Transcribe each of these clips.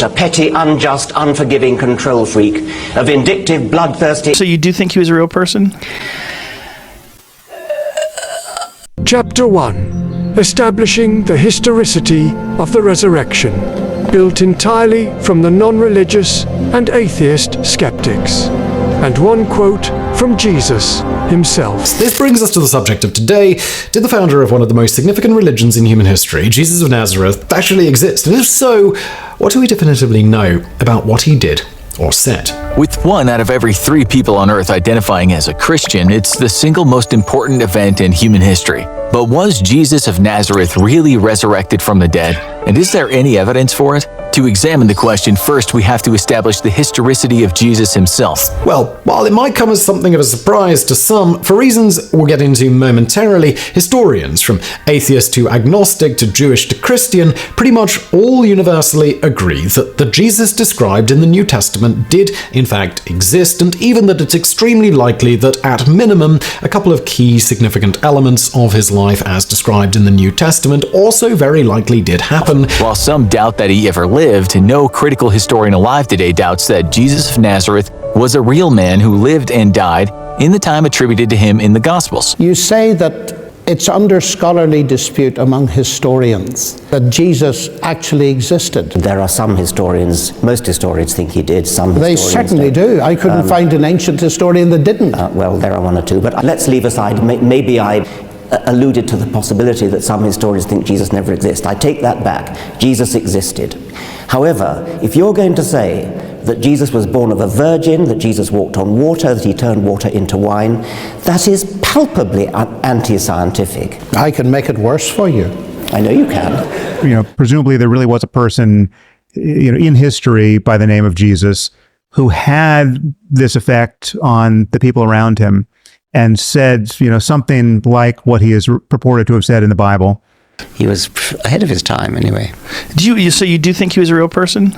A petty, unjust, unforgiving control freak, a vindictive, bloodthirsty... So you do think he was a real person? Chapter 1. Establishing the historicity of the resurrection, built entirely from the non-religious and atheist skeptics. And one quote from Jesus himself. This brings us to the subject of today. Did the founder of one of the most significant religions in human history, Jesus of Nazareth, actually exist? And if so, what do we definitively know about what he did or said? With 1 out of every 3 people on Earth identifying as a Christian, it's the single most important event in human history. But was Jesus of Nazareth really resurrected from the dead? And is there any evidence for it? To examine the question, first we have to establish the historicity of Jesus himself. Well, while it might come as something of a surprise to some, for reasons we'll get into momentarily, historians, from atheist to agnostic to Jewish to Christian, pretty much all universally agree that the Jesus described in the New Testament did in fact exist, and even that it's extremely likely that at minimum a couple of key significant elements of his life as described in the New Testament also very likely did happen. While some doubt that he ever lived, no critical historian alive today doubts that Jesus of Nazareth was a real man who lived and died in the time attributed to him in the Gospels. You say that it's under scholarly dispute among historians that Jesus actually existed. There are some historians, most historians think he did, some They historians certainly don't. do. I couldn't find an ancient historian that didn't. Well, there are 1 or 2, but let's leave aside, maybe I alluded to the possibility that some historians think Jesus never existed. I take that back. Jesus existed. However, if you're going to say that Jesus was born of a virgin, that Jesus walked on water, that he turned water into wine, that is palpably anti-scientific. I can make it worse for you. I know you can. You know, presumably there really was a person, in history by the name of Jesus who had this effect on the people around him and said, something like what he is purported to have said in the Bible. He was ahead of his time, anyway. So you do think he was a real person?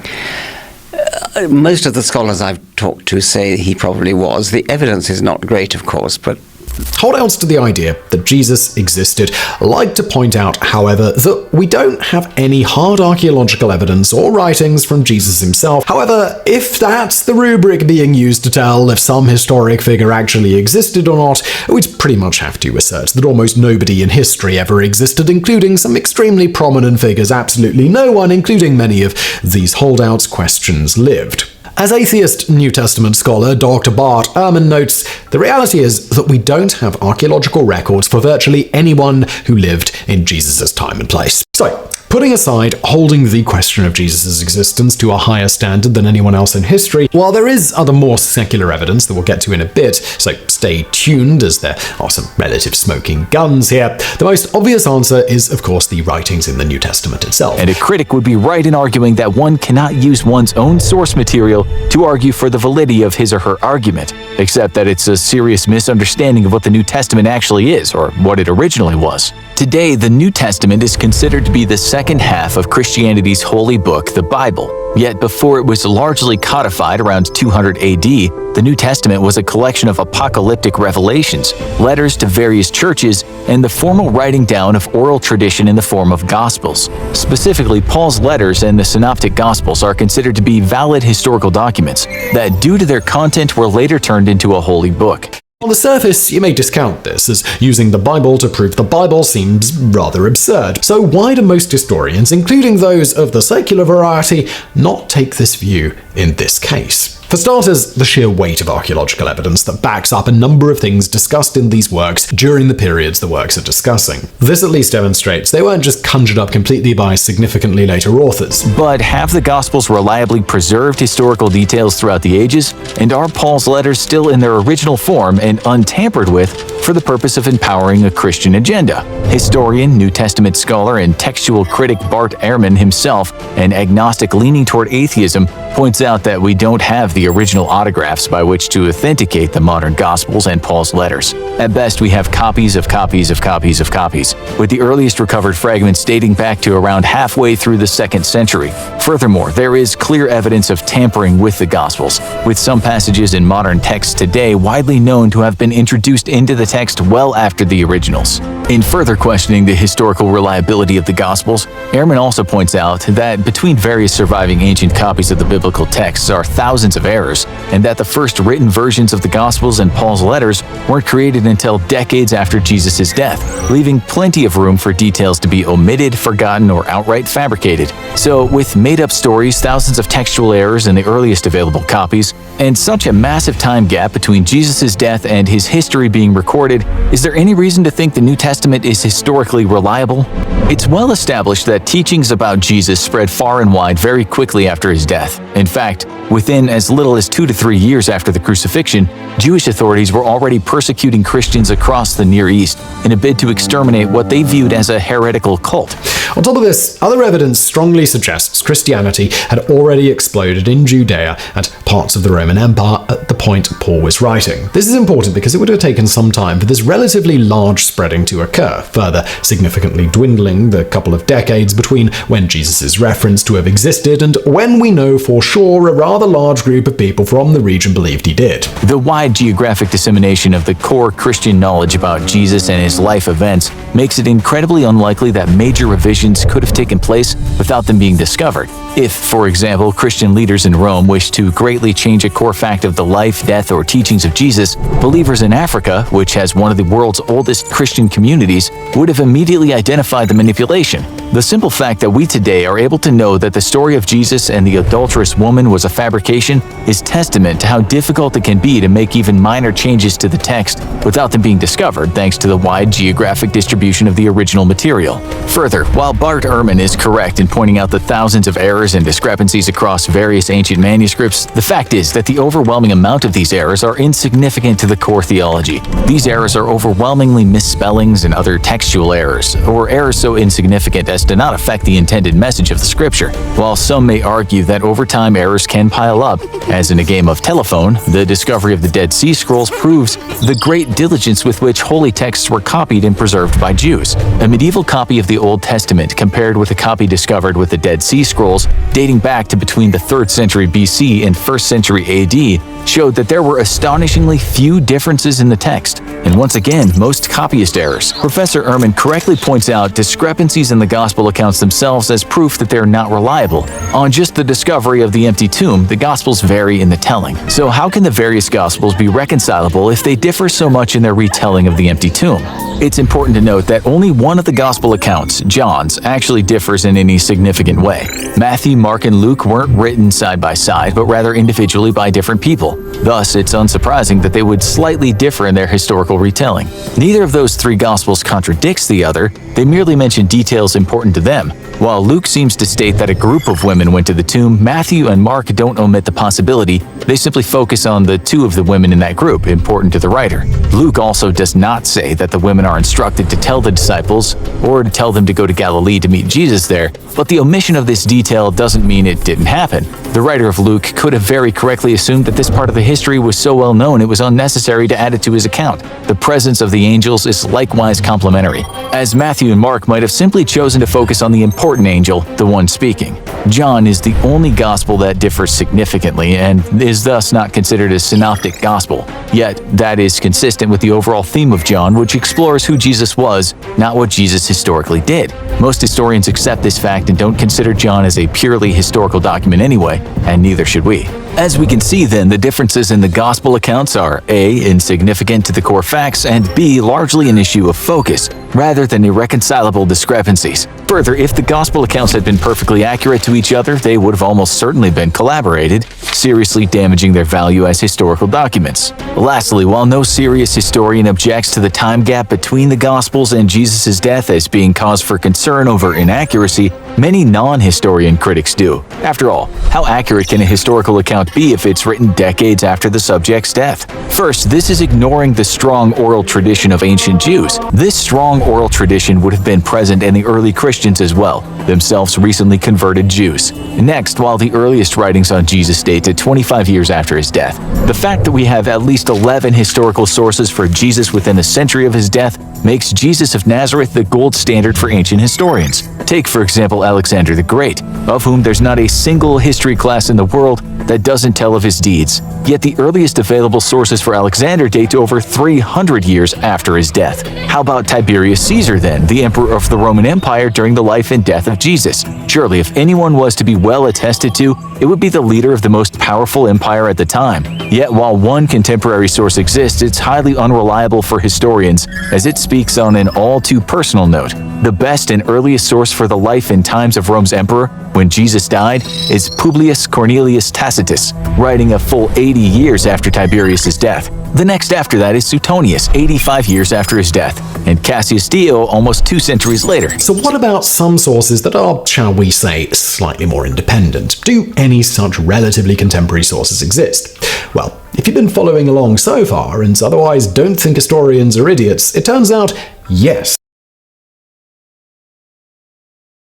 Most of the scholars I've talked to say he probably was. The evidence is not great, of course, but Holdouts to the idea that Jesus existed like to point out, however, that we don't have any hard archaeological evidence or writings from Jesus himself. However, if that's the rubric being used to tell if some historic figure actually existed or not, we'd pretty much have to assert that almost nobody in history ever existed, including some extremely prominent figures absolutely no one, including many of these holdouts' questions, lived. As atheist New Testament scholar Dr. Bart Ehrman notes, the reality is that we don't have archaeological records for virtually anyone who lived in Jesus' time and place. So, putting aside holding the question of Jesus' existence to a higher standard than anyone else in history, while there is other more secular evidence that we'll get to in a bit, so stay tuned as there are some relative smoking guns here, the most obvious answer is, of course, the writings in the New Testament itself. And a critic would be right in arguing that one cannot use one's own source material to argue for the validity of his or her argument, except that it's a serious misunderstanding of what the New Testament actually is, or what it originally was. Today, the New Testament is considered to be the second half of Christianity's holy book, the Bible. Yet before it was largely codified around 200 AD, the New Testament was a collection of apocalyptic revelations, letters to various churches, and the formal writing down of oral tradition in the form of Gospels. Specifically, Paul's letters and the Synoptic Gospels are considered to be valid historical documents that, due to their content, were later turned into a holy book. On the surface, you may discount this, as using the Bible to prove the Bible seems rather absurd. So why do most historians, including those of the secular variety, not take this view in this case? For starters, the sheer weight of archaeological evidence that backs up a number of things discussed in these works during the periods the works are discussing. This at least demonstrates they weren't just conjured up completely by significantly later authors. But have the Gospels reliably preserved historical details throughout the ages? And are Paul's letters still in their original form and untampered with for the purpose of empowering a Christian agenda? Historian, New Testament scholar, and textual critic Bart Ehrman himself, an agnostic leaning toward atheism, points out that we don't have the original autographs by which to authenticate the modern Gospels and Paul's letters. At best, we have copies of copies of copies of copies, with the earliest recovered fragments dating back to around halfway through the 2nd century. Furthermore, there is clear evidence of tampering with the Gospels, with some passages in modern texts today widely known to have been introduced into the text well after the originals. In further questioning the historical reliability of the Gospels, Ehrman also points out that between various surviving ancient copies of the biblical texts are thousands of errors, and that the first written versions of the Gospels and Paul's letters weren't created until decades after Jesus' death, leaving plenty of room for details to be omitted, forgotten, or outright fabricated. So, with made-up stories, thousands of textual errors in the earliest available copies, and such a massive time gap between Jesus' death and his history being recorded, is there any reason to think the New Testament is historically reliable? It's well established that teachings about Jesus spread far and wide very quickly after his death. In fact, within as little as 2 to 3 years after the crucifixion, Jewish authorities were already persecuting Christians across the Near East in a bid to exterminate what they viewed as a heretical cult. On top of this, other evidence strongly suggests Christianity had already exploded in Judea and parts of the Roman Empire at the point Paul was writing. This is important because it would have taken some time for this relatively large spreading to occur, further significantly dwindling the couple of decades between when Jesus is referenced to have existed and when we know for sure a rather large group of people from the region believed he did. The wide geographic dissemination of the core Christian knowledge about Jesus and his life events makes it incredibly unlikely that major revisions could have taken place without them being discovered. If, for example, Christian leaders in Rome wished to greatly change a core fact of the life, death, or teachings of Jesus, believers in Africa, which has one of the world's oldest Christian communities, would have immediately identified the manipulation. The simple fact that we today are able to know that the story of Jesus and the adulterous woman was a fabrication is testament to how difficult it can be to make even minor changes to the text without them being discovered thanks to the wide geographic distribution of the original material. Further, while Bart Ehrman is correct in pointing out the thousands of errors and discrepancies across various ancient manuscripts, the fact is that the overwhelming amount of these errors are insignificant to the core theology. These errors are overwhelmingly misspellings and other textual errors, or errors so insignificant as to not affect the intended message of the scripture. While some may argue that over time errors can pile up, as in a game of telephone, the discovery of the Dead Sea Scrolls proves the great diligence with which holy texts were copied and preserved by Jews. A medieval copy of the Old Testament compared with a copy discovered with the Dead Sea Scrolls dating back to between the 3rd century BC and 1st century AD showed that there were astonishingly few differences in the text, and once again, most copyist errors. Professor Ehrman correctly points out discrepancies in the Gospel accounts themselves as proof that they're not reliable. On just the discovery of the empty tomb, the Gospels vary in the telling. So how can the various Gospels be reconcilable if they differ so much in their retelling of the empty tomb? It's important to note that only one of the Gospel accounts, John's, actually differs in any significant way. Matthew, Mark, and Luke weren't written side by side, but rather individually by different people. Thus, it's unsurprising that they would slightly differ in their historical retelling. Neither of those 3 Gospels contradicts the other, they merely mention details important to them. While Luke seems to state that a group of women went to the tomb, Matthew and Mark don't omit the possibility, they simply focus on the 2 of the women in that group, important to the writer. Luke also does not say that the women are instructed to tell the disciples, or to tell them to go to Galilee to meet Jesus there, but the omission of this detail doesn't mean it didn't happen. The writer of Luke could have very correctly assumed that this part of the history was so well known it was unnecessary to add it to his account. The presence of the angels is likewise complementary, as Matthew and Mark might have simply chosen to focus on the important angel, the one speaking. John is the only gospel that differs significantly and is thus not considered a synoptic gospel. Yet, that is consistent with the overall theme of John, which explores who Jesus was, not what Jesus historically did. Most historians accept this fact and don't consider John as a purely historical document anyway, and neither should we. As we can see then, the differences in the gospel accounts are A. insignificant to the core facts, and B. largely an issue of focus, rather than irreconcilable discrepancies. Further, if the gospel accounts had been perfectly accurate to each other, they would have almost certainly been collaborated, seriously damaging their value as historical documents. Lastly, while no serious historian objects to the time gap between the Gospels and Jesus' death as being cause for concern over inaccuracy, many non-historian critics do. After all, how accurate can a historical account be if it's written decades after the subject's death? First, this is ignoring the strong oral tradition of ancient Jews. This strong oral tradition would have been present in the early Christians as well, themselves recently converted Jews. Next, while the earliest writings on Jesus date to 25 years after his death, the fact that we have at least 11 historical sources for Jesus within a century of his death makes Jesus of Nazareth the gold standard for ancient historians. Take, for example, Alexander the Great, of whom there's not a single history class in the world that doesn't tell of his deeds. Yet the earliest available sources for Alexander date to over 300 years after his death. How about Tiberius Caesar then, the emperor of the Roman Empire during the life and death of Jesus? Surely if anyone was to be well attested to, it would be the leader of the most powerful empire at the time. Yet while one contemporary source exists, it's highly unreliable for historians, as it speaks on an all too personal note. The best and earliest source for the life and times of Rome's emperor when Jesus died is Publius Cornelius Tacitus, writing a full 80 years after Tiberius' death. The next after that is Suetonius, 85 years after his death, and Cassius Dio almost 2 centuries later. So what about some sources that are, shall we say, slightly more independent? Do any such relatively contemporary sources exist? Well, if you've been following along so far and otherwise don't think historians are idiots, it turns out, yes.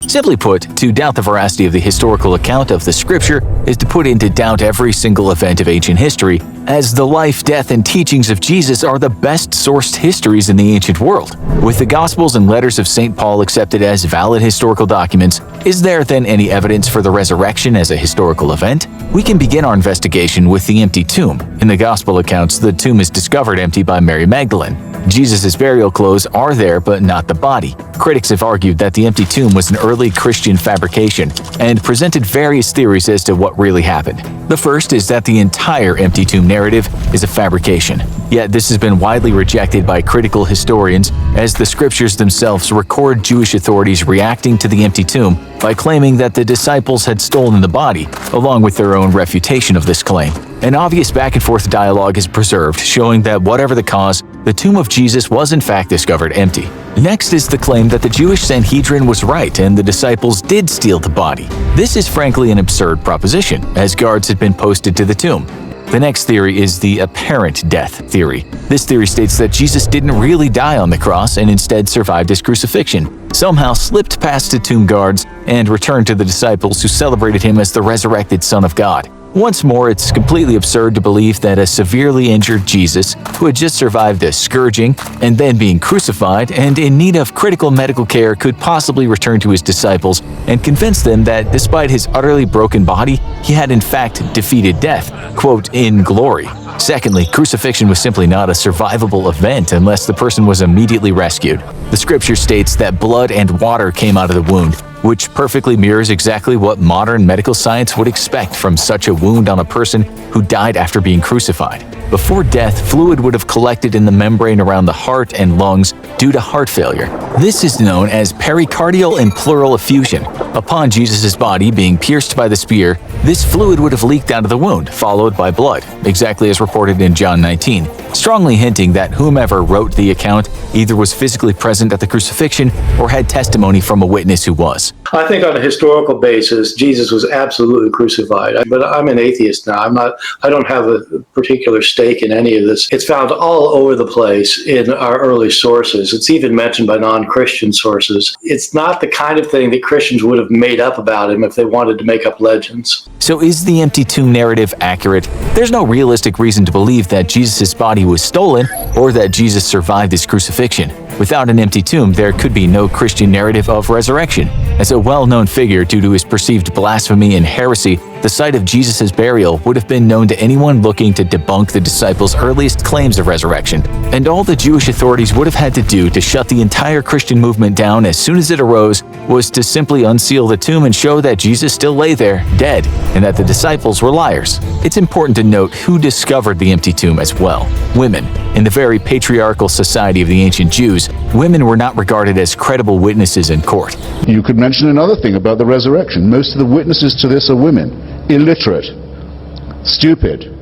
Simply put, to doubt the veracity of the historical account of the scripture is to put into doubt every single event of ancient history, as the life, death, and teachings of Jesus are the best sourced histories in the ancient world. With the Gospels and letters of St. Paul accepted as valid historical documents, is there then any evidence for the resurrection as a historical event? We can begin our investigation with the empty tomb. In the Gospel accounts, the tomb is discovered empty by Mary Magdalene. Jesus' burial clothes are there, but not the body. Critics have argued that the empty tomb was an early Christian fabrication and presented various theories as to what really happened. The first is that the entire empty tomb narrative is a fabrication. Yet this has been widely rejected by critical historians, as the scriptures themselves record Jewish authorities reacting to the empty tomb by claiming that the disciples had stolen the body, along with their own refutation of this claim. An obvious back-and-forth dialogue is preserved, showing that whatever the cause, the tomb of Jesus was in fact discovered empty. Next is the claim that the Jewish Sanhedrin was right and the disciples did steal the body. This is frankly an absurd proposition, as guards had been posted to the tomb. The next theory is the apparent death theory. This theory states that Jesus didn't really die on the cross and instead survived his crucifixion, somehow slipped past the tomb guards and returned to the disciples who celebrated him as the resurrected Son of God. Once more, it's completely absurd to believe that a severely injured Jesus, who had just survived a scourging and then being crucified and in need of critical medical care, could possibly return to his disciples and convince them that despite his utterly broken body, he had in fact defeated death, quote, in glory. Secondly, crucifixion was simply not a survivable event unless the person was immediately rescued. The scripture states that blood and water came out of the wound, which perfectly mirrors exactly what modern medical science would expect from such a wound on a person who died after being crucified. Before death, fluid would have collected in the membrane around the heart and lungs due to heart failure. This is known as pericardial and pleural effusion. Upon Jesus' body being pierced by the spear, this fluid would have leaked out of the wound, followed by blood, exactly as reported in John 19, strongly hinting that whomever wrote the account either was physically present at the crucifixion or had testimony from a witness who was. I think on a historical basis, Jesus was absolutely crucified. But I'm an atheist now. I don't have a particular stake in any of this. It's found all over the place in our early sources. It's even mentioned by non-Christian sources. It's not the kind of thing that Christians would have made up about him if they wanted to make up legends. So is the empty tomb narrative accurate? There's no realistic reason to believe that Jesus' body was stolen or that Jesus survived his crucifixion. Without an empty tomb, there could be no Christian narrative of resurrection. As a well-known figure due to his perceived blasphemy and heresy, the site of Jesus' burial would have been known to anyone looking to debunk the disciples' earliest claims of resurrection. And all the Jewish authorities would have had to do to shut the entire Christian movement down as soon as it arose was to simply unseal the tomb and show that Jesus still lay there, dead, and that the disciples were liars. It's important to note who discovered the empty tomb as well. Women. In the very patriarchal society of the ancient Jews, women were not regarded as credible witnesses in court. You could mention another thing about the resurrection. Most of the witnesses to this are women. Illiterate, stupid,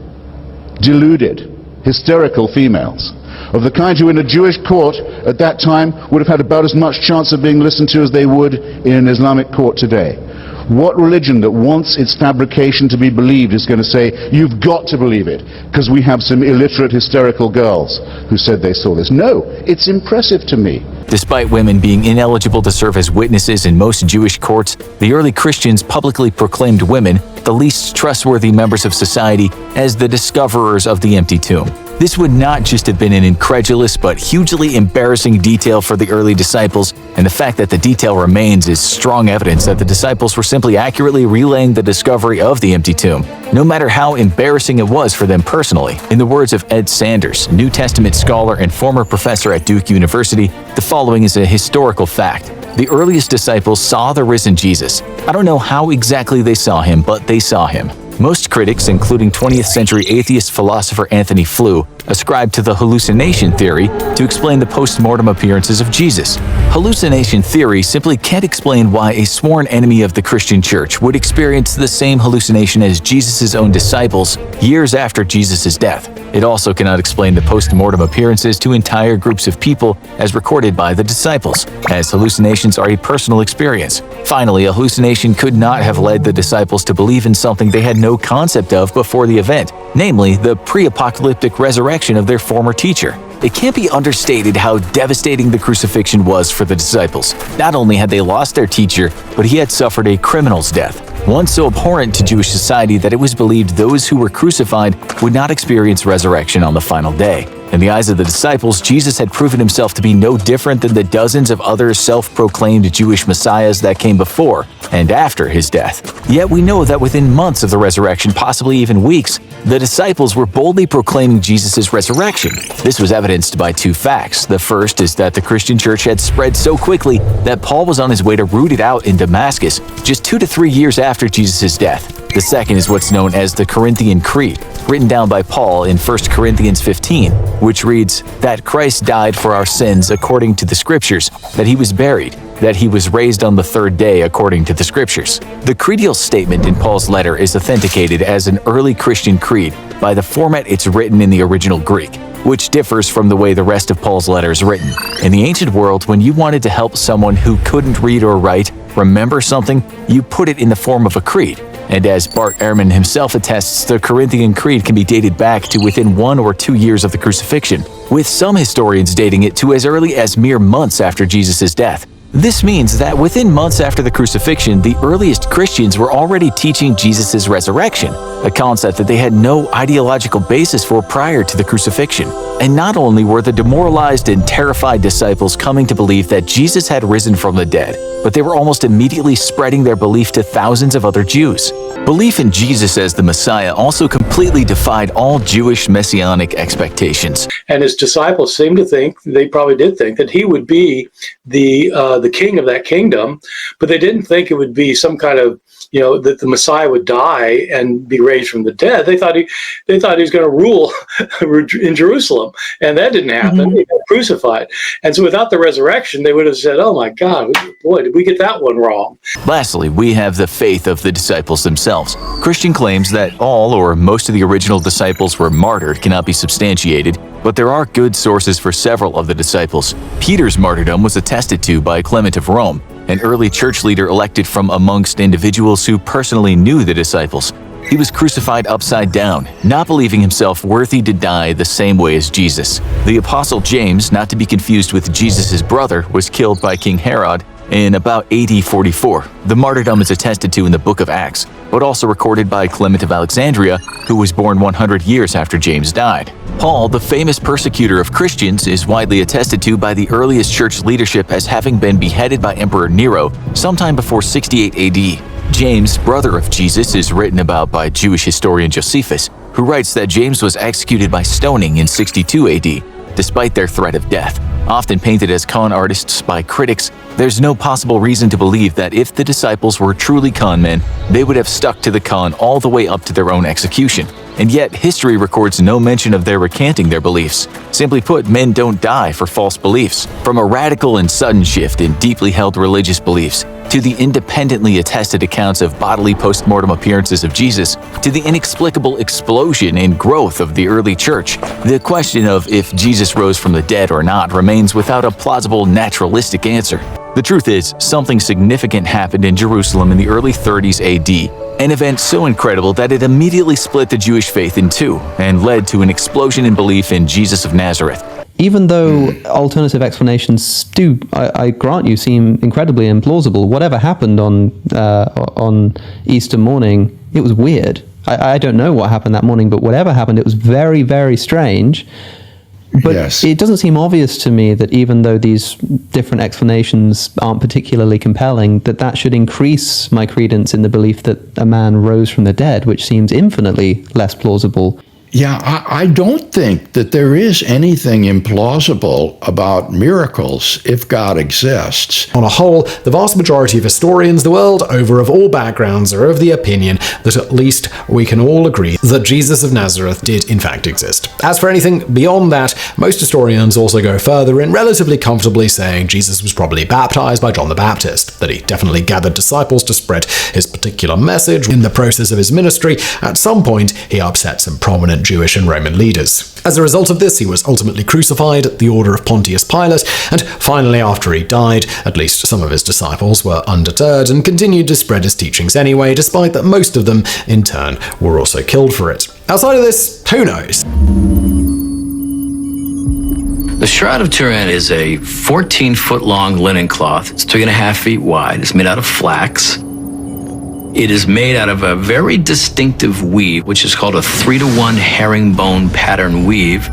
deluded, hysterical females, of the kind who in a Jewish court at that time would have had about as much chance of being listened to as they would in an Islamic court today. What religion that wants its fabrication to be believed is going to say, you've got to believe it, because we have some illiterate, hysterical girls who said they saw this? No, it's impressive to me. Despite women being ineligible to serve as witnesses in most Jewish courts, the early Christians publicly proclaimed women, the least trustworthy members of society, as the discoverers of the empty tomb. This would not just have been an incredulous but hugely embarrassing detail for the early disciples, and the fact that the detail remains is strong evidence that the disciples were simply accurately relaying the discovery of the empty tomb, no matter how embarrassing it was for them personally. In the words of Ed Sanders, New Testament scholar and former professor at Duke University, the following is a historical fact. The earliest disciples saw the risen Jesus. I don't know how exactly they saw him, but they saw him. Most critics, including 20th century atheist philosopher Anthony Flew, ascribe to the hallucination theory to explain the post-mortem appearances of Jesus. Hallucination theory simply can't explain why a sworn enemy of the Christian church would experience the same hallucination as Jesus' own disciples years after Jesus' death. It also cannot explain the post-mortem appearances to entire groups of people as recorded by the disciples, as hallucinations are a personal experience. Finally, a hallucination could not have led the disciples to believe in something they had no concept of before the event, namely the pre-apocalyptic resurrection of their former teacher. It can't be understated how devastating the crucifixion was for the disciples. Not only had they lost their teacher, but he had suffered a criminal's death, one so abhorrent to Jewish society that it was believed those who were crucified would not experience resurrection on the final day. In the eyes of the disciples, Jesus had proven himself to be no different than the dozens of other self-proclaimed Jewish messiahs that came before and after his death. Yet we know that within months of the resurrection, possibly even weeks, the disciples were boldly proclaiming Jesus' resurrection. This was evidenced by two facts. The first is that the Christian church had spread so quickly that Paul was on his way to root it out in Damascus just 2 to 3 years after Jesus' death. The second is what's known as the Corinthian Creed, written down by Paul in 1 Corinthians 15, which reads, that Christ died for our sins according to the Scriptures, that he was buried, that he was raised on the third day according to the Scriptures. The creedal statement in Paul's letter is authenticated as an early Christian creed by the format it's written in the original Greek, which differs from the way the rest of Paul's letter is written. In the ancient world, when you wanted to help someone who couldn't read or write remember something, you put it in the form of a creed. And as Bart Ehrman himself attests, the Corinthian Creed can be dated back to within 1 or 2 years of the crucifixion, with some historians dating it to as early as mere months after Jesus' death. This means that within months after the crucifixion, the earliest Christians were already teaching Jesus' resurrection, a concept that they had no ideological basis for prior to the crucifixion. And not only were the demoralized and terrified disciples coming to believe that Jesus had risen from the dead, but they were almost immediately spreading their belief to thousands of other Jews. Belief in Jesus as the Messiah also completely defied all Jewish messianic expectations. And his disciples seemed to think, they probably did think, that he would be the king of that kingdom, but they didn't think it would be some kind of, that the Messiah would die and be raised from the dead. They thought he was going to rule in Jerusalem, and that didn't happen. Mm-hmm. He got crucified. And so without the resurrection, they would have said, oh my God, boy, did we get that one wrong. Lastly, we have the faith of the disciples themselves. Christian claims that all or most of the original disciples were martyred cannot be substantiated, but there are good sources for several of the disciples. Peter's martyrdom was attested to by Clement of Rome, an early church leader elected from amongst individuals who personally knew the disciples. He was crucified upside down, not believing himself worthy to die the same way as Jesus. The apostle James, not to be confused with Jesus' brother, was killed by King Herod in about AD 44. The martyrdom is attested to in the book of Acts, but also recorded by Clement of Alexandria, who was born 100 years after James died. Paul, the famous persecutor of Christians, is widely attested to by the earliest church leadership as having been beheaded by Emperor Nero sometime before 68 AD. James, brother of Jesus, is written about by Jewish historian Josephus, who writes that James was executed by stoning in 62 AD, despite their threat of death. Often painted as con artists by critics, there's no possible reason to believe that if the disciples were truly con men, they would have stuck to the con all the way up to their own execution. And yet, history records no mention of their recanting their beliefs. Simply put, men don't die for false beliefs. From a radical and sudden shift in deeply held religious beliefs, to the independently attested accounts of bodily post-mortem appearances of Jesus, to the inexplicable explosion and growth of the early church, the question of if Jesus rose from the dead or not remains without a plausible naturalistic answer. The truth is, something significant happened in Jerusalem in the early 30s AD, an event so incredible that it immediately split the Jewish faith in two and led to an explosion in belief in Jesus of Nazareth. Even though alternative explanations do, I grant you, seem incredibly implausible, whatever happened on Easter morning, it was weird. I don't know what happened that morning, but whatever happened, it was very, very strange. But it doesn't seem obvious to me that even though these different explanations aren't particularly compelling, that should increase my credence in the belief that a man rose from the dead, which seems infinitely less plausible. Yeah, I don't think that there is anything implausible about miracles if God exists. On a whole, the vast majority of historians the world over of all backgrounds are of the opinion that at least we can all agree that Jesus of Nazareth did in fact exist. As for anything beyond that, most historians also go further in relatively comfortably saying Jesus was probably baptized by John the Baptist, that he definitely gathered disciples to spread his particular message. In the process of his ministry, at some point, he upset some prominent Jewish and Roman leaders. As a result of this, he was ultimately crucified at the order of Pontius Pilate, and finally, after he died, at least some of his disciples were undeterred and continued to spread his teachings anyway, despite that most of them, in turn, were also killed for it. Outside of this, who knows? The Shroud of Turin is a 14-foot-long linen cloth. It's 3.5 feet wide. It's made out of flax. It is made out of a very distinctive weave, which is called a 3-to-1 herringbone pattern weave.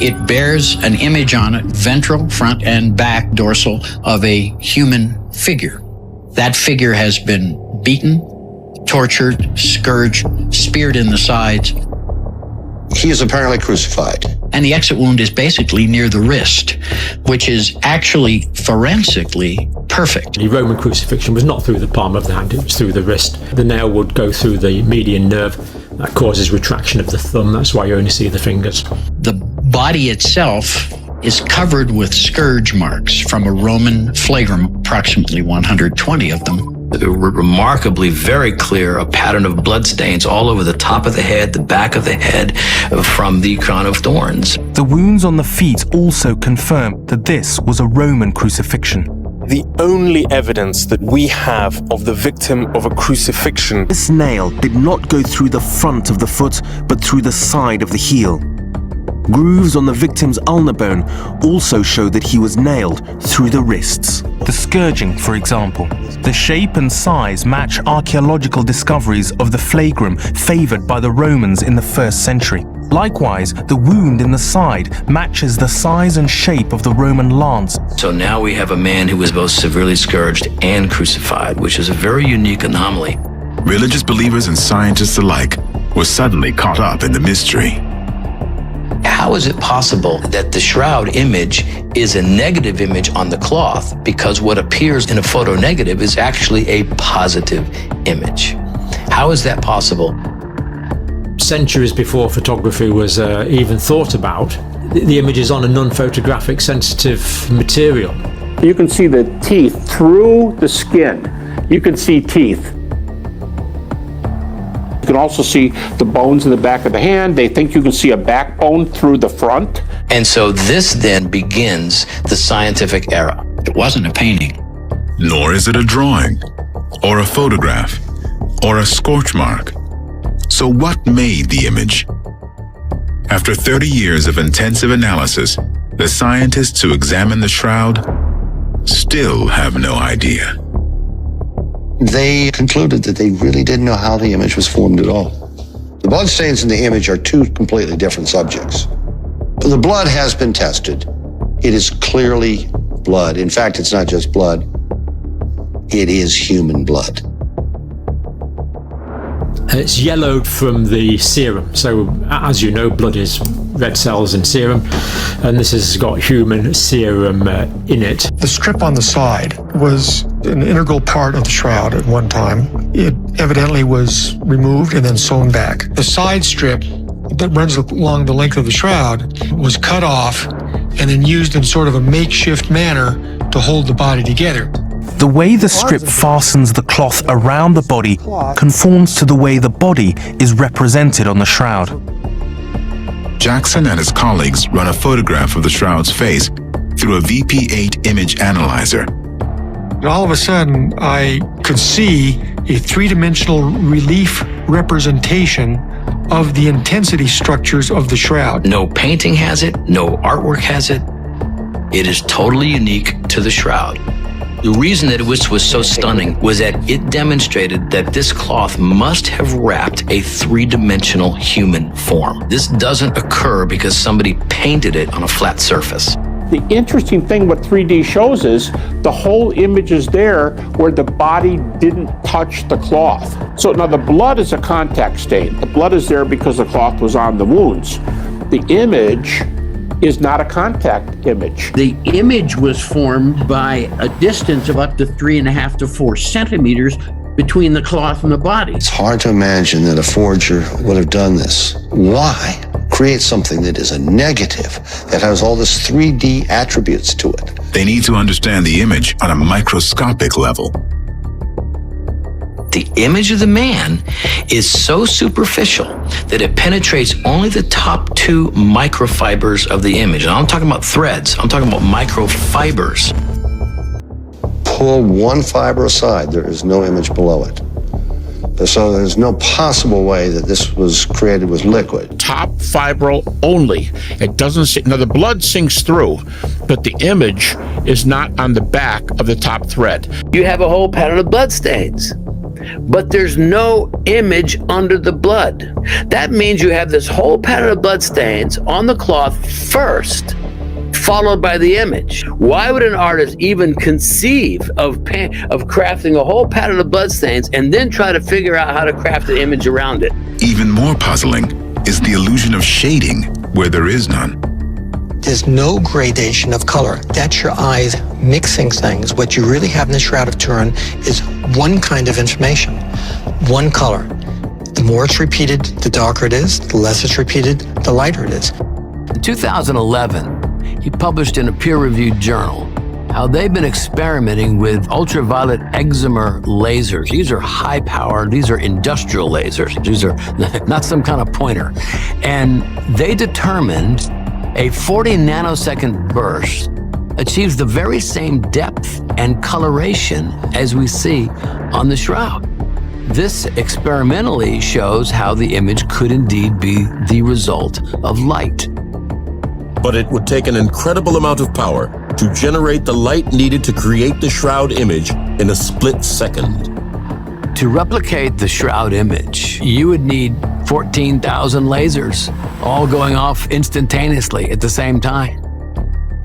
It bears an image on it, ventral, front, and back dorsal, of a human figure. That figure has been beaten, tortured, scourged, speared in the sides. He is apparently crucified. And the exit wound is basically near the wrist, which is actually forensically perfect. The Roman crucifixion was not through the palm of the hand, it was through the wrist. The nail would go through the median nerve. That causes retraction of the thumb. That's why you only see the fingers. The body itself is covered with scourge marks from a Roman flagrum, approximately 120 of them. Remarkably very clear, a pattern of bloodstains all over the top of the head, the back of the head, from the crown of thorns. The wounds on the feet also confirm that this was a Roman crucifixion. The only evidence that we have of the victim of a crucifixion. This nail did not go through the front of the foot, but through the side of the heel. Grooves on the victim's ulnar bone also show that he was nailed through the wrists. The scourging, for example. The shape and size match archaeological discoveries of the flagrum favored by the Romans in the 1st century. Likewise, the wound in the side matches the size and shape of the Roman lance. So now we have a man who was both severely scourged and crucified, which is a very unique anomaly. Religious believers and scientists alike were suddenly caught up in the mystery. How is it possible that the shroud image is a negative image on the cloth, because what appears in a photo negative is actually a positive image? How is that possible? Centuries before photography was even thought about, the image is on a non-photographic sensitive material. You can see the teeth through the skin. You can see teeth. You can also see the bones in the back of the hand. They think you can see a backbone through the front. And so this then begins the scientific era. It wasn't a painting. Nor is it a drawing, or a photograph, or a scorch mark. So what made the image? After 30 years of intensive analysis, the scientists who examined the shroud still have no idea. They concluded that they really didn't know how the image was formed at all. The bloodstains in the image are two completely different subjects. But the blood has been tested. It is clearly blood. In fact, it's not just blood. It is human blood. It's yellowed from the serum. So, as you know, blood is red cells in serum, and this has got human serum in it. The strip on the side was an integral part of the shroud at one time. It evidently was removed and then sewn back. The side strip that runs along the length of the shroud was cut off and then used in sort of a makeshift manner to hold the body together. The way the strip fastens the cloth around the body conforms to the way the body is represented on the shroud. Jackson and his colleagues run a photograph of the shroud's face through a VP8 image analyzer. All of a sudden, I could see a three-dimensional relief representation of the intensity structures of the shroud. No painting has it, no artwork has it. It is totally unique to the shroud. The reason that this was so stunning was that it demonstrated that this cloth must have wrapped a three-dimensional human form. This doesn't occur because somebody painted it on a flat surface. The interesting thing what 3D shows is the whole image is there where the body didn't touch the cloth. So now the blood is a contact stain. The blood is there because the cloth was on the wounds. The image is not a contact image. The image was formed by a distance of up to 3.5 to 4 centimeters between the cloth and the body. It's hard to imagine that a forger would have done this. Why create something that is a negative, that has all this 3D attributes to it? They need to understand the image on a microscopic level. The image of the man is so superficial that it penetrates only the top 2 microfibers of the image. And I'm talking about threads, I'm talking about microfibers. Pull one fiber aside, there is no image below it. So there's no possible way that this was created with liquid. Top fibril only. It doesn't see, now the blood sinks through, but the image is not on the back of the top thread. You have a whole pattern of blood stains, but there's no image under the blood. That means you have this whole pattern of blood stains on the cloth first, followed by the image. Why would an artist even conceive of crafting a whole pattern of bloodstains and then try to figure out how to craft an image around it? Even more puzzling is the illusion of shading where there is none. There's no gradation of color. That's your eyes mixing things. What you really have in the Shroud of Turin is one kind of information, one color. The more it's repeated, the darker it is. The less it's repeated, the lighter it is. In 2011, he published in a peer-reviewed journal how they've been experimenting with ultraviolet excimer lasers. These are high-powered, these are industrial lasers. These are not some kind of pointer. And they determined a 40 nanosecond burst achieves the very same depth and coloration as we see on the shroud. This experimentally shows how the image could indeed be the result of light. But it would take an incredible amount of power to generate the light needed to create the shroud image in a split second. To replicate the shroud image, you would need 14,000 lasers, all going off instantaneously at the same time.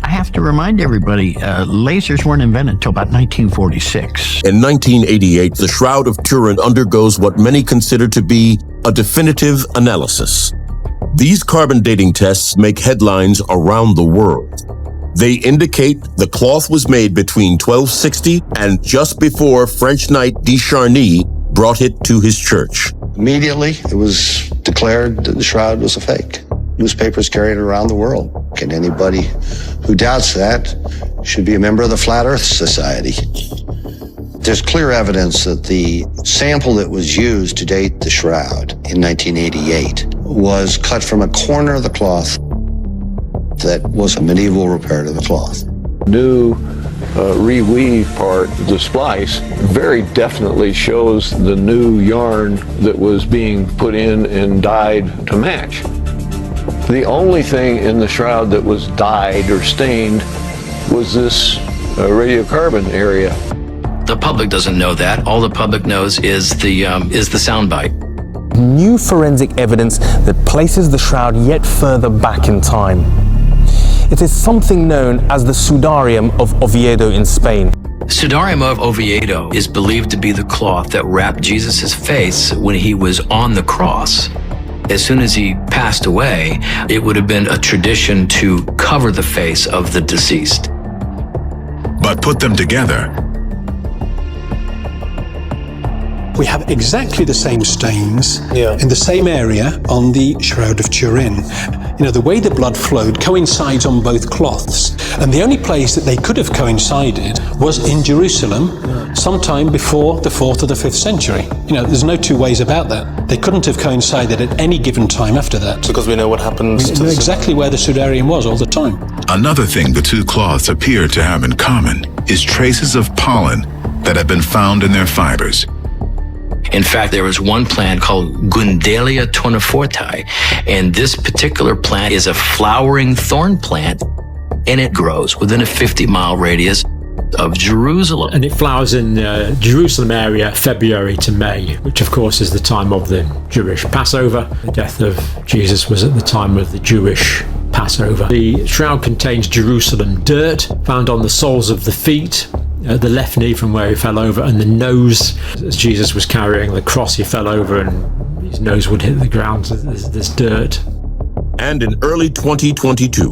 I have to remind everybody, lasers weren't invented until about 1946. In 1988, the Shroud of Turin undergoes what many consider to be a definitive analysis. These carbon dating tests make headlines around the world. They indicate the cloth was made between 1260 and just before French knight de Charny brought it to his church. Immediately, it was declared that the shroud was a fake. Newspapers carried it around the world. And anybody who doubts that should be a member of the Flat Earth Society. There's clear evidence that the sample that was used to date the shroud in 1988 was cut from a corner of the cloth that was a medieval repair to the cloth. New reweave part, the splice, very definitely shows the new yarn that was being put in and dyed to match. The only thing in the shroud that was dyed or stained was this radiocarbon area. The public doesn't know that. All the public knows is the soundbite. New forensic evidence that places the shroud yet further back in time. It is something known as the Sudarium of Oviedo in Spain. Sudarium of Oviedo is believed to be the cloth that wrapped Jesus' face when he was on the cross. As soon as he passed away, it would have been a tradition to cover the face of the deceased. But put them together, we have exactly the same stains in the same area on the Shroud of Turin. You know, the way the blood flowed coincides on both cloths. And the only place that they could have coincided was in Jerusalem, sometime before the 4th or the 5th century. You know, there's no two ways about that. They couldn't have coincided at any given time after that. Because we know what happens We know exactly where the Sudarium was all the time. another thing the two cloths appear to have in common is traces of pollen that have been found in their fibers. In fact, there was one plant called Gundelia tourneforti, and this particular plant is a flowering thorn plant, and it grows within a 50-mile radius of Jerusalem. And it flowers in the Jerusalem area February to May, which of course is the time of the Jewish Passover. The death of Jesus was at the time of the Jewish Passover. The shroud contains Jerusalem dirt found on the soles of the feet, the left knee from where he fell over, and the nose. As Jesus was carrying the cross, he fell over and his nose would hit the ground. There's dirt. And in early 2022,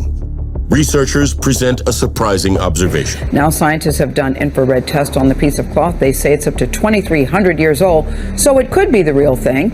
researchers present a surprising observation. Now scientists have done infrared tests on the piece of cloth. They say it's up to 2,300 years old, so it could be the real thing.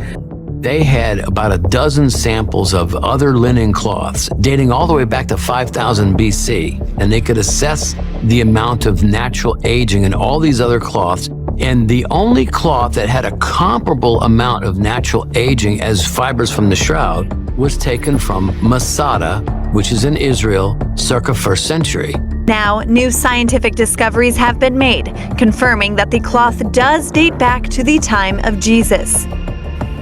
They had about a dozen samples of other linen cloths dating all the way back to 5000 BC, and they could assess the amount of natural aging in all these other cloths. And the only cloth that had a comparable amount of natural aging as fibers from the shroud was taken from Masada, which is in Israel, circa 1st century. Now, new scientific discoveries have been made, confirming that the cloth does date back to the time of Jesus.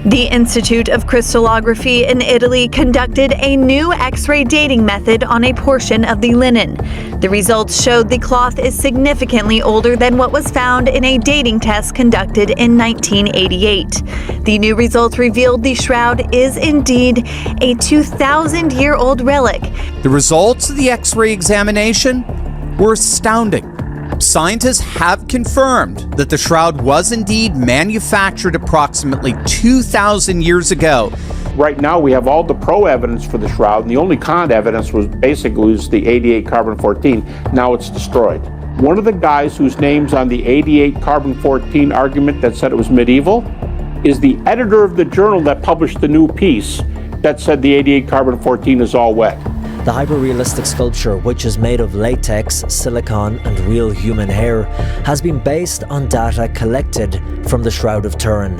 The Institute of Crystallography in Italy conducted a new X-ray dating method on a portion of the linen. The results showed the cloth is significantly older than what was found in a dating test conducted in 1988. The new results revealed the shroud is indeed a 2,000-year-old relic. The results of the X-ray examination were astounding. Scientists have confirmed that the shroud was indeed manufactured approximately 2,000 years ago. Right now we have all the pro evidence for the shroud, and the only con evidence was basically the 88 carbon-14. Now it's destroyed. One of the guys whose name's on the 88 carbon-14 argument that said it was medieval is the editor of the journal that published the new piece that said the 88 carbon-14 is all wet. The hyper-realistic sculpture, which is made of latex, silicone and real human hair, has been based on data collected from the Shroud of Turin.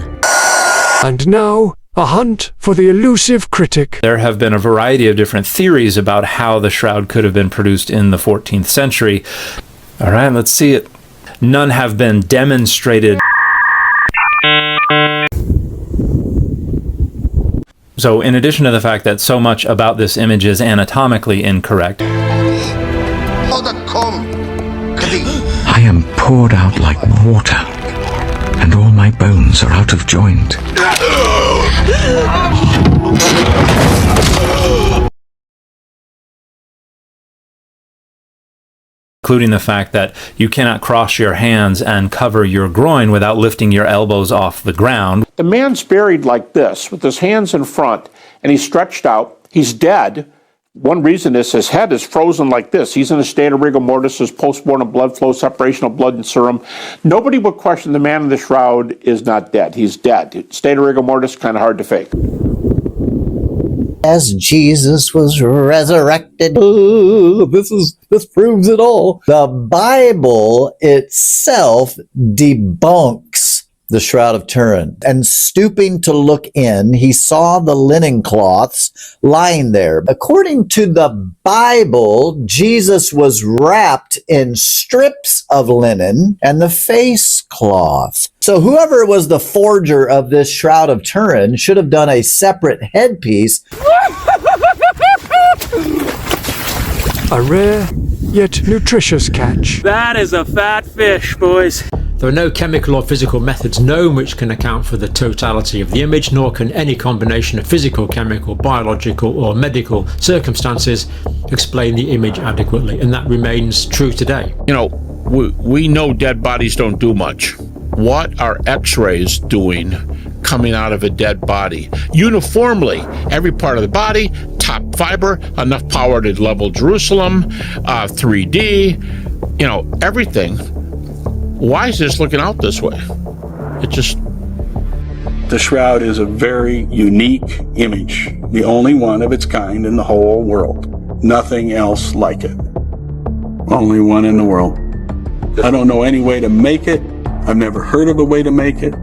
And now, a hunt for the elusive critic. There have been a variety of different theories about how the shroud could have been produced in the 14th century. All right, let's see it. None have been demonstrated. So in addition to the fact that so much about this image is anatomically incorrect, I am poured out like water, and all my bones are out of joint. including the fact that you cannot cross your hands and cover your groin without lifting your elbows off the ground. The man's buried like this, with his hands in front, and he's stretched out. He's dead. One reason is his head is frozen like this. He's in a state of rigor mortis, his post-mortem blood flow, separation of blood and serum. Nobody would question the man in the shroud is not dead. He's dead. State of rigor mortis, kind of hard to fake. As Jesus was resurrected. This proves it all. The Bible itself debunks the Shroud of Turin. And stooping to look in, he saw the linen cloths lying there. According to the Bible, Jesus was wrapped in strips of linen and the face cloth. So whoever was the forger of this Shroud of Turin should have done a separate headpiece. A rare yet nutritious catch. That is a fat fish, boys. There are no chemical or physical methods known which can account for the totality of the image, nor can any combination of physical, chemical, biological, or medical circumstances explain the image adequately, and that remains true today. You know, we know dead bodies don't do much. What are X-rays doing coming out of a dead body? Uniformly, every part of the body, top fiber, enough power to level Jerusalem, 3D, you know, everything. Why is this looking out this way? It just... The shroud is a very unique image, the only one of its kind in the whole world. Nothing else like it. Only one in the world. I don't know any way to make it. I've never heard of a way to make it.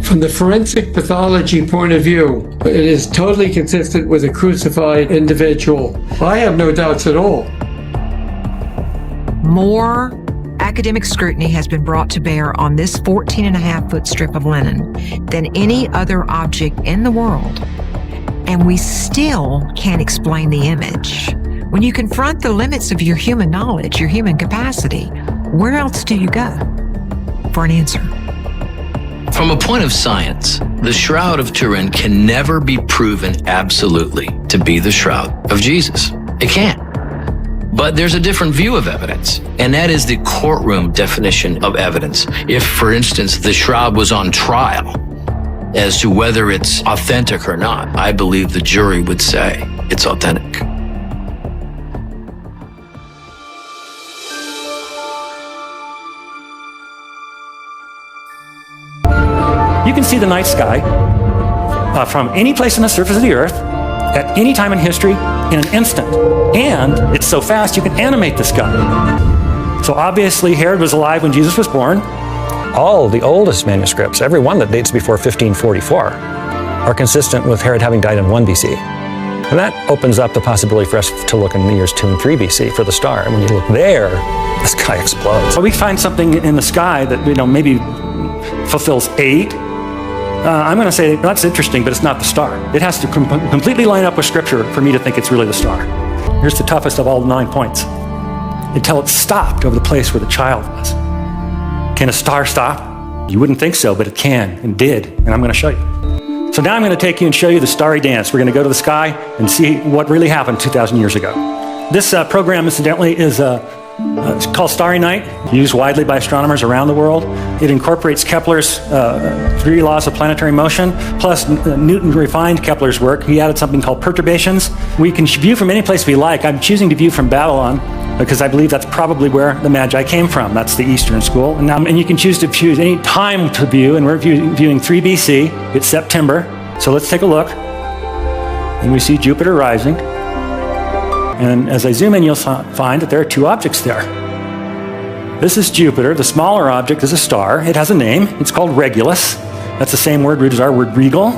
From the forensic pathology point of view, it is totally consistent with a crucified individual. I have no doubts at all. More academic scrutiny has been brought to bear on this 14.5-foot strip of linen than any other object in the world, and we still can't explain the image. When you confront the limits of your human knowledge, your human capacity, where else do you go for an answer? From a point of science, the Shroud of Turin can never be proven absolutely to be the Shroud of Jesus. It can't. But there's a different view of evidence, and that is the courtroom definition of evidence. If, for instance, the shroud was on trial as to whether it's authentic or not, I believe the jury would say it's authentic. You can see the night sky from any place on the surface of the earth at any time in history in an instant. And it's so fast you can animate the sky. So obviously Herod was alive when Jesus was born. All the oldest manuscripts, every one that dates before 1544, are consistent with Herod having died in 1 BC. And that opens up the possibility for us to look in the years 2 and 3 BC for the star. And when you look there, the sky explodes. So we find something in the sky that maybe fulfills 8. I'm going to say that's interesting, but it's not the star. It has to completely line up with Scripture for me to think it's really the star. Here's the toughest of all the 9 points. Until it stopped over the place where the child was. Can a star stop? You wouldn't think so, but it can and did, and I'm going to show you. So now I'm going to take you and show you the starry dance. We're going to go to the sky and see what really happened 2,000 years ago. This program, incidentally, is it's called Starry Night, used widely by astronomers around the world. It incorporates Kepler's 3 laws of planetary motion, plus Newton refined Kepler's work. He added something called perturbations. We can view from any place we like. I'm choosing to view from Babylon because I believe that's probably where the Magi came from. That's the Eastern school. And you can choose any time to view, and we're viewing 3 BC. It's September. So let's take a look. And we see Jupiter rising. And as I zoom in, you'll find that there are 2 objects there. This is Jupiter. The smaller object is a star. It has a name. It's called Regulus. That's the same word root as our word regal.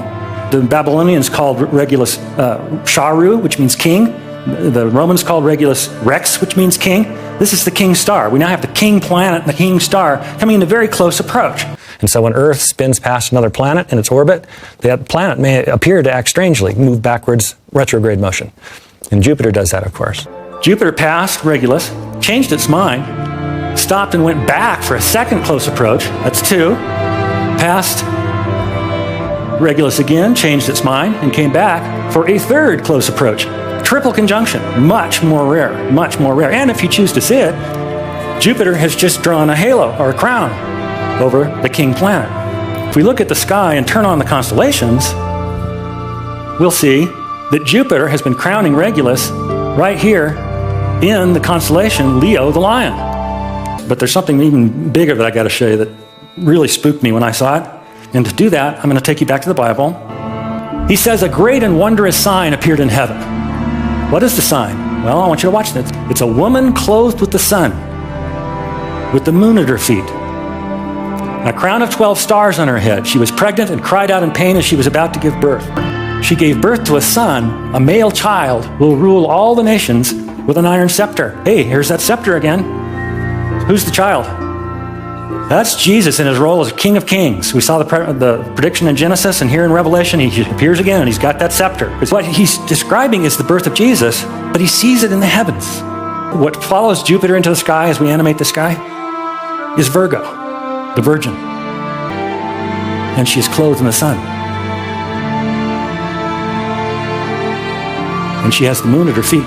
The Babylonians called Regulus Sharu, which means king. The Romans called Regulus Rex, which means king. This is the king star. We now have the king planet and the king star coming into very close approach. And so when Earth spins past another planet in its orbit, that planet may appear to act strangely, move backwards, retrograde motion. And Jupiter does that, of course. Jupiter passed Regulus, changed its mind, stopped and went back for a second close approach. That's 2. Passed Regulus again, changed its mind, and came back for a third close approach. Triple conjunction, much more rare, much more rare. And if you choose to see it, Jupiter has just drawn a halo or a crown over the king planet. If we look at the sky and turn on the constellations, we'll see that Jupiter has been crowning Regulus right here in the constellation Leo the Lion. But there's something even bigger that I got to show you that really spooked me when I saw it. And to do that, I'm going to take you back to the Bible. He says, a great and wondrous sign appeared in heaven. What is the sign? Well, I want you to watch this. It's a woman clothed with the sun, with the moon at her feet, a crown of 12 stars on her head. She was pregnant and cried out in pain as she was about to give birth. She gave birth to a son, a male child, will rule all the nations with an iron scepter. Hey, here's that scepter again. Who's the child? That's Jesus in his role as King of Kings. We saw the prediction in Genesis, and here in Revelation, he appears again, and he's got that scepter. It's what he's describing is the birth of Jesus, but he sees it in the heavens. What follows Jupiter into the sky as we animate the sky is Virgo, the Virgin. And she is clothed in the sun. And she has the moon at her feet.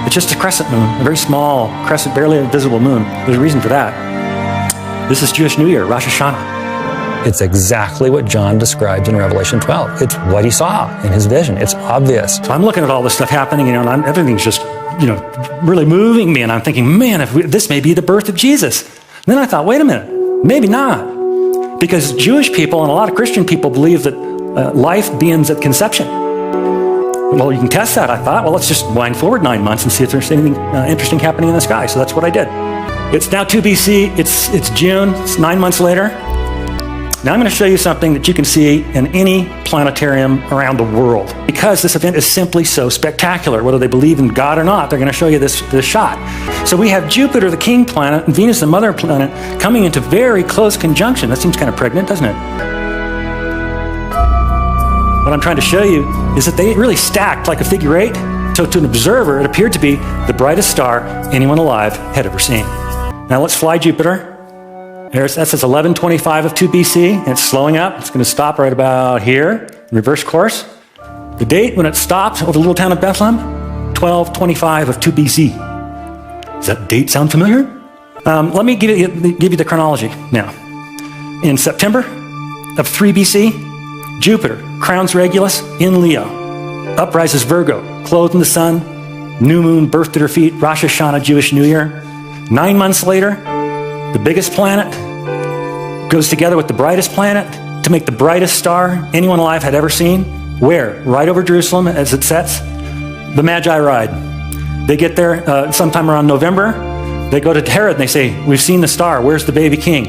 It's just a crescent moon, a very small crescent, barely visible moon. There's a reason for that. This is Jewish New Year, Rosh Hashanah. It's exactly what John describes in Revelation 12. It's what he saw in his vision. It's obvious. So I'm looking at all this stuff happening, and everything's just, really moving me. And I'm thinking, man, this may be the birth of Jesus. And then I thought, wait a minute, maybe not. Because Jewish people and a lot of Christian people believe that life begins at conception. Well, you can test that, I thought. Well, let's just wind forward 9 months and see if there's anything interesting happening in the sky. So that's what I did. It's now 2 BC. It's June. It's 9 months later. Now I'm going to show you something that you can see in any planetarium around the world. Because this event is simply so spectacular. Whether they believe in God or not, they're going to show you this shot. So we have Jupiter, the king planet, and Venus, the mother planet, coming into very close conjunction. That seems kind of pregnant, doesn't it? What I'm trying to show you is that they really stacked like a figure 8. So to an observer, it appeared to be the brightest star anyone alive had ever seen. Now let's fly Jupiter. That says 1125 of 2 BC, and it's slowing up. It's going to stop right about here, reverse course. The date when it stopped over the little town of Bethlehem, 1225 of 2 BC. Does that date sound familiar? Let me give you the chronology now. In September of 3 BC, Jupiter crowns Regulus in Leo. Up rises Virgo, clothed in the sun. New moon birthed at her feet, Rosh Hashanah, Jewish New Year. 9 months later, the biggest planet goes together with the brightest planet to make the brightest star anyone alive had ever seen. Where? Right over Jerusalem as it sets. The Magi ride. They get there sometime around November. They go to Herod and they say, we've seen the star. Where's the baby king?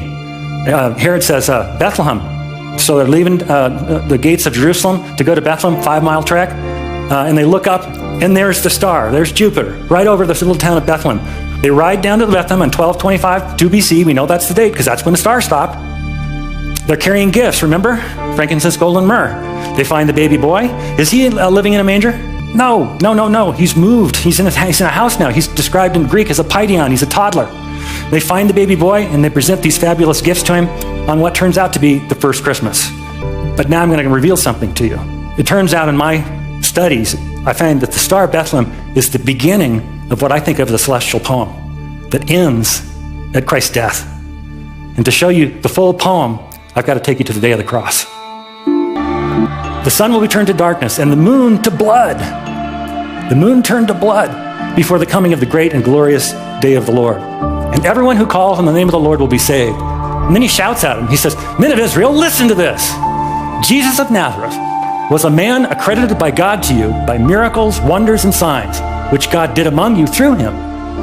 Herod says, Bethlehem. So they're leaving the gates of Jerusalem to go to Bethlehem, 5-mile trek. And they look up and there's the star. There's Jupiter, right over this little town of Bethlehem. They ride down to Bethlehem in 1225, 2 BC. We know that's the date because that's when the star stopped. They're carrying gifts, remember? Frankincense, gold, and myrrh. They find the baby boy. Is he living in a manger? No. He's moved. He's in a house now. He's described in Greek as a paidion. He's a toddler. They find the baby boy and they present these fabulous gifts to him on what turns out to be the first Christmas. But now I'm going to reveal something to you. It turns out in my studies, I find that the Star of Bethlehem is the beginning of what I think of as a celestial poem that ends at Christ's death. And to show you the full poem, I've got to take you to the day of the cross. The sun will be turned to darkness and the moon to blood. The moon turned to blood before the coming of the great and glorious day of the Lord. And everyone who calls on the name of the Lord will be saved. And then he shouts at him. He says, men of Israel, listen to this. Jesus of Nazareth was a man accredited by God to you by miracles, wonders, and signs, which God did among you through him,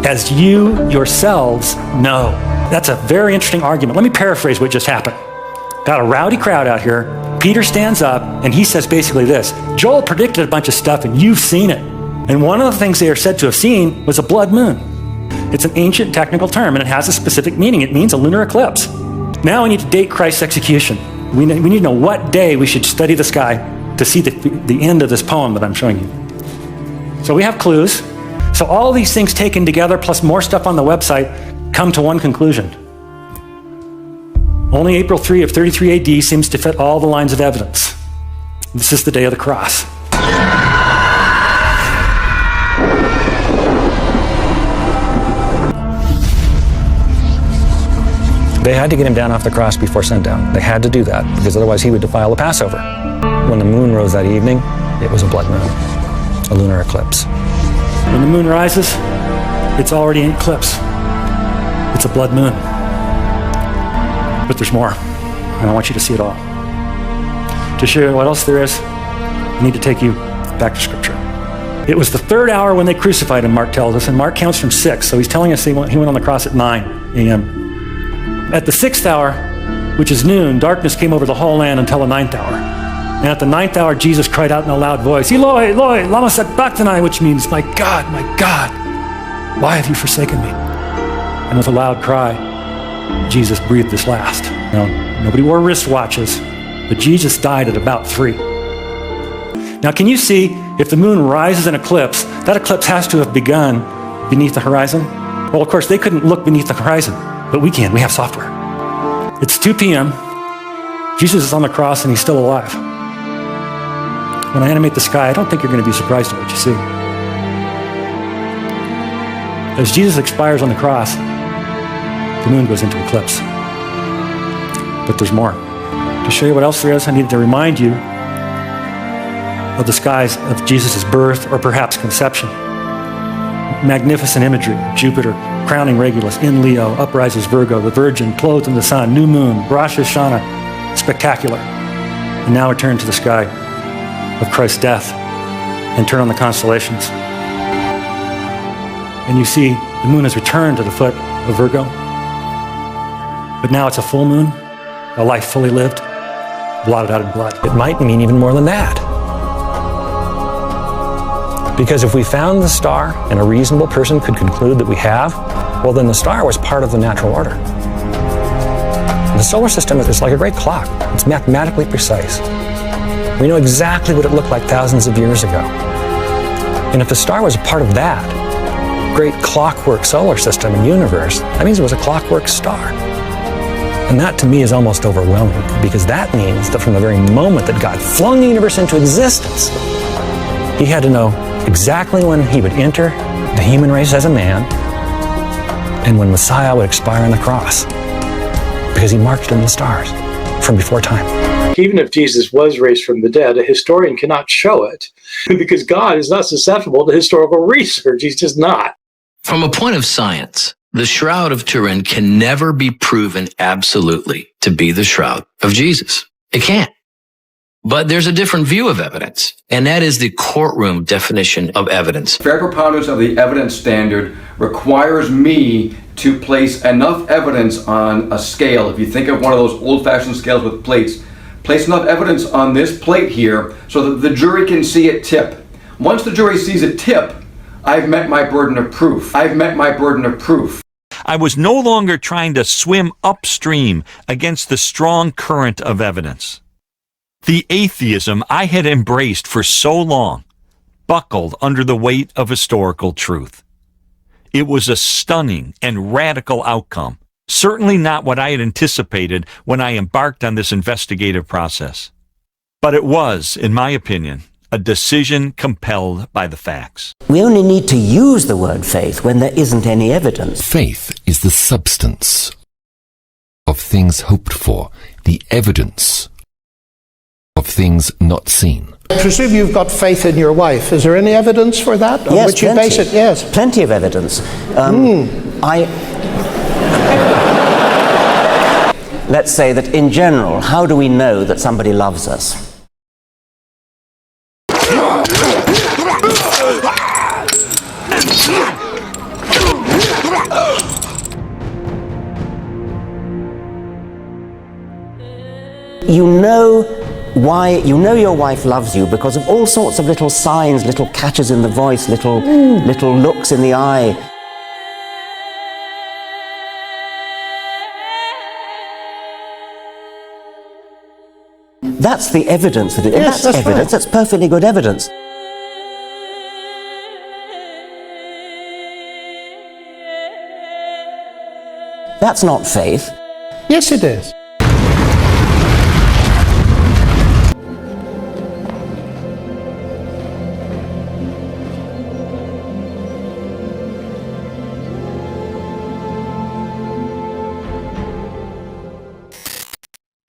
as you yourselves know. That's a very interesting argument. Let me paraphrase what just happened. Got a rowdy crowd out here. Peter stands up and he says basically this: Joel predicted a bunch of stuff and you've seen it. And one of the things they are said to have seen was a blood moon. It's an ancient technical term and it has a specific meaning. It means a lunar eclipse. Now we need to date Christ's execution. We need to know what day we should study the sky to see the end of this poem that I'm showing you. So we have clues. So all these things taken together plus more stuff on the website come to one conclusion. Only April 3 of 33 AD seems to fit all the lines of evidence. This is the day of the cross. They had to get him down off the cross before sundown. They had to do that because otherwise he would defile the Passover. When the moon rose that evening, it was a blood moon, a lunar eclipse. When the moon rises, it's already in eclipse. It's a blood moon. But there's more, and I want you to see it all. To show you what else there is, I need to take you back to Scripture. It was the 3rd hour when they crucified him, Mark tells us, and Mark counts from 6, so he's telling us he went on the cross at 9 a.m. At the 6th hour, which is noon, darkness came over the whole land until the 9th hour. And at the 9th hour, Jesus cried out in a loud voice, Eloi, Eloi, lama sabachthani, which means, my God, why have you forsaken me? And with a loud cry, Jesus breathed his last. Now, nobody wore wristwatches, but Jesus died at about 3. Now, can you see, if the moon rises in eclipse, that eclipse has to have begun beneath the horizon? Well, of course, they couldn't look beneath the horizon, but we can. We have software. It's 2 p.m. Jesus is on the cross and he's still alive. When I animate the sky, I don't think you're going to be surprised at what you see. As Jesus expires on the cross, the moon goes into eclipse. But there's more. To show you what else there is, I needed to remind you of the skies of Jesus' birth or perhaps conception. Magnificent imagery: Jupiter crowning Regulus, in Leo, uprises Virgo, the Virgin clothed in the sun, new moon, Rosh Hashanah, spectacular. And now return to the sky of Christ's death and turn on the constellations. And you see the moon has returned to the foot of Virgo. But now it's a full moon, a life fully lived, blotted out in blood. It might mean even more than that. Because if we found the star and a reasonable person could conclude that we have, well, then the star was part of the natural order. The solar system is like a great clock. It's mathematically precise. We know exactly what it looked like thousands of years ago. And if the star was a part of that great clockwork solar system and universe, that means it was a clockwork star. And that to me is almost overwhelming, because that means that from the very moment that God flung the universe into existence, he had to know exactly when he would enter the human race as a man and when Messiah would expire on the cross, because he marked it in the stars from before time. Even if Jesus was raised from the dead, a historian cannot show it because God is not susceptible to historical research. He's just not. From a point of science, the Shroud of Turin can never be proven absolutely to be the Shroud of Jesus. It can't. But there's a different view of evidence, and that is the courtroom definition of evidence. Fair preponderance of the evidence standard requires me to place enough evidence on a scale. If you think of one of those old-fashioned scales with plates, place enough evidence on this plate here so that the jury can see it tip. Once the jury sees it tip, I've met my burden of proof. I've met my burden of proof. I was no longer trying to swim upstream against the strong current of evidence. The atheism I had embraced for so long buckled under the weight of historical truth. It was a stunning and radical outcome, certainly not what I had anticipated when I embarked on this investigative process. But it was, in my opinion, a decision compelled by the facts. We only need to use the word faith when there isn't any evidence. Faith is the substance of things hoped for, the evidence of things not seen. I presume you've got faith in your wife. Is there any evidence for that? On Yes, which plenty. you base it? Yes. Plenty of evidence. Let's say that in general, how do we know that somebody loves us? You know why, you know your wife loves you because of all sorts of little signs, little catches in the voice, little looks in the eye. That's the evidence that Yes, that's that's evidence. right. That's perfectly good evidence. That's not faith. Yes, it is.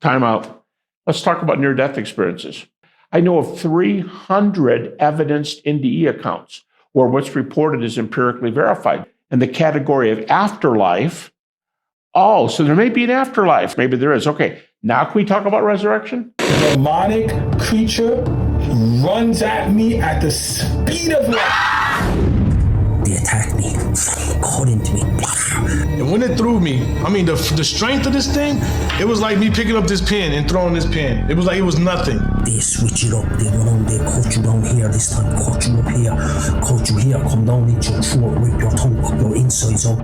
Time out. Let's talk about near-death experiences. I know of 300 evidenced NDE accounts where what's reported is empirically verified. In the category of afterlife, oh, so there may be an afterlife. Maybe there is. Okay, now can we talk about resurrection? A demonic creature runs at me at the speed of light. They attacked me, caught into me. And when it threw me, I mean, the strength of this thing, it was like me picking up this pen and throwing this pen. It was like it was nothing. They switch it up. They went on, they caught you down here this time, caught you up here, caught you here, come down into your throat, rip your tongue, your insides out.